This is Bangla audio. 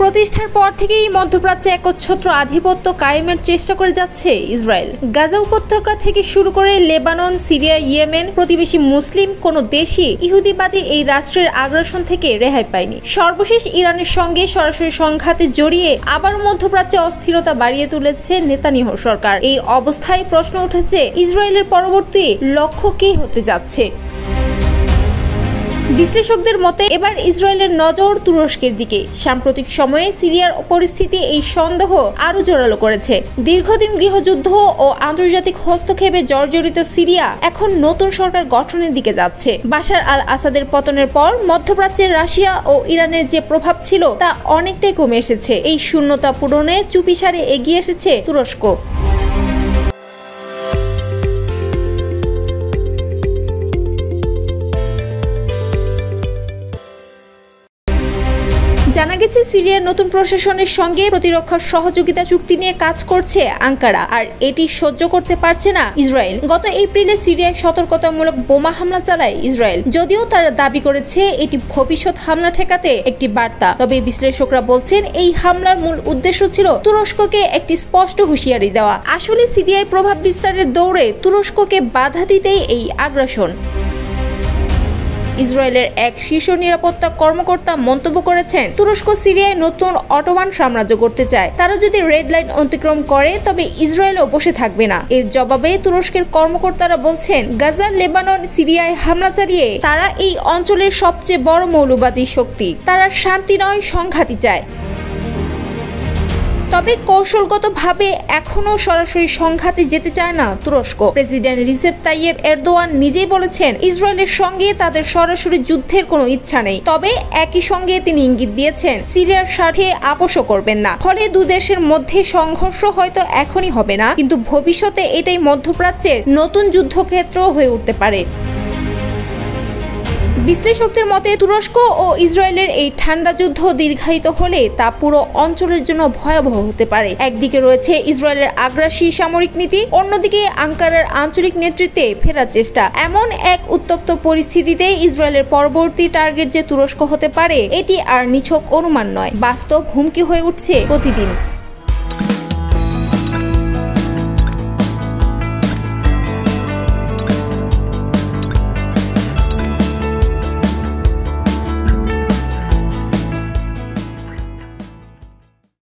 প্রতিষ্ঠার পর থেকেই মধ্যপ্রাচ্যে একচ্ছত্র আধিপত্য কায়েমের চেষ্টা করে যাচ্ছে ইসরায়েল। গাজা উপত্যকা থেকে শুরু করে লেবানন, সিরিয়া, ইয়েমেন প্রতিবেশী মুসলিম কোনো দেশই ইহুদিবাদী এই রাষ্ট্রের আগ্রাসন থেকে রেহাই পায়নি। সর্বশেষ ইরানের সঙ্গে সরাসরি সংঘাতে জড়িয়ে আবারও মধ্যপ্রাচ্যে অস্থিরতা বাড়িয়ে তুলেছে নেতানিয়াহু সরকার। এই অবস্থায় প্রশ্ন উঠেছে, ইসরায়েলের পরবর্তী লক্ষ্য কি হতে যাচ্ছে? বিশ্লেষকদের মতে এবার ইসরায়েলের নজর তুরস্কের দিকে। সাম্প্রতিক সময়ে সিরিয়ার পরিস্থিতি এই সন্দেহ আরো জোরালো করেছে। দীর্ঘদিন গৃহযুদ্ধ ও আন্তর্জাতিক হস্তক্ষেপে জর্জরিত সিরিয়া এখন নতুন সরকার গঠনের দিকে যাচ্ছে। বাশার আল আসাদের পতনের পর মধ্যপ্রাচ্যের রাশিয়া ও ইরানের যে প্রভাব ছিল তা অনেকটাই কমে এসেছে। এই শূন্যতা পূরণে চুপিসারে এগিয়ে এসেছে তুরস্ক। জানা গেছে, সিরিয়ার নতুন প্রশাসনের সঙ্গে প্রতিরক্ষা সহযোগিতা চুক্তি নিয়ে কাজ করছে আঙ্কারা, আর এটি সহ্য করতে পারছে না ইসরায়েল। গত এপ্রিলে সিরিয়ায় সতর্কতামূলক বোমা হামলা চালায় ইসরায়েল। যদিও তারা দাবি করেছে এটি ভবিষ্যৎ হামলা ঠেকাতে একটি বার্তা, তবে বিশ্লেষকরা বলছেন এই হামলার মূল উদ্দেশ্য ছিল তুরস্ককে একটি স্পষ্ট হুঁশিয়ারি দেওয়া। আসলে সিরিয়ায় প্রভাব বিস্তারের দৌড়ে তুরস্ককে বাধা দিতেই এই আগ্রাসন। ইসরায়েলের এক শীর্ষ নিরাপত্তা কর্মকর্তা মন্তব্য করেছেন, তুরস্ক সিরিয়ায় নতুন অটোমান সাম্রাজ্য গড়তে চায়। তারা যদি রেড লাইন অতিক্রম করে তবে ইসরায়েলও বসে থাকবে না। এর জবাবে তুরস্কের কর্মকর্তারা বলছেন, গাজা, লেবানন, সিরিয়ায় হামলা চালিয়ে তারা এই অঞ্চলের সবচেয়ে বড় মৌলবাদী শক্তি। তারা শান্তি নয়, সংঘাতই চায়। তবে কৌশলগতভাবে এখনো সরাসরি সংঘাতে যেতে চায় না তুরস্ক। প্রেসিডেন্ট রিসেপ তাইয়েব এরদোয়ান নিজেই বলেছেন, ইসরায়েলের সঙ্গে তাদের সরাসরি যুদ্ধের কোনো ইচ্ছা নেই। তবে একই সঙ্গে তিনি ইঙ্গিত দিয়েছেন, সিরিয়ার সাথে আপোষও করবেন না। ফলে দুদেশের মধ্যে সংঘর্ষ হয়তো এখনই হবে না, কিন্তু ভবিষ্যতে এটাই মধ্যপ্রাচ্যের নতুন যুদ্ধক্ষেত্র হয়ে উঠতে পারে। বিশ্লেষকদের মতে তুরস্ক ও ইসরায়েলের এই ঠান্ডা যুদ্ধ দীর্ঘায়িত হলে তা পুরো অঞ্চলের জন্য ভয়াবহ হতে পারে। একদিকে রয়েছে ইসরায়েলের আগ্রাসী সামরিক নীতি, অন্যদিকে আঙ্কারার আঞ্চলিক নেতৃত্বে ফেরার চেষ্টা। এমন এক উত্তপ্ত পরিস্থিতিতে ইসরায়েলের পরবর্তী টার্গেট যে তুরস্ক হতে পারে, এটি আর নিছক অনুমান নয়, বাস্তব হুমকি হয়ে উঠছে প্রতিদিন।